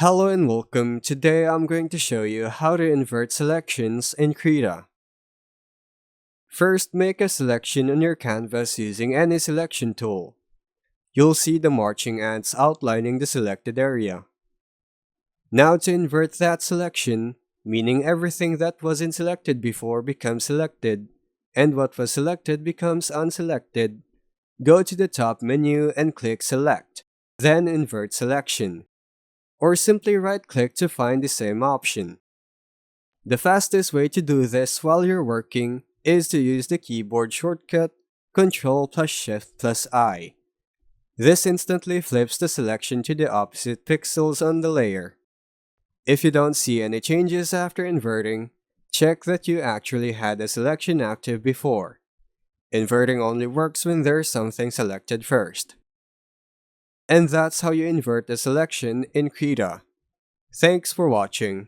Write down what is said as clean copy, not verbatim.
Hello and welcome. Today I'm going to show you how to invert selections in Krita. First, make a selection on your canvas using any selection tool. You'll see the marching ants outlining the selected area. Now to invert that selection, meaning everything that wasn't selected before becomes selected, and what was selected becomes unselected, go to the top menu and click Select, then Invert Selection, or simply right-click to find the same option. The fastest way to do this while you're working is to use the keyboard shortcut Ctrl plus Shift plus I. This instantly flips the selection to the opposite pixels on the layer. If you don't see any changes after inverting, check that you actually had a selection active before. Inverting only works when there's something selected first. And that's how you invert a selection in Krita. Thanks for watching.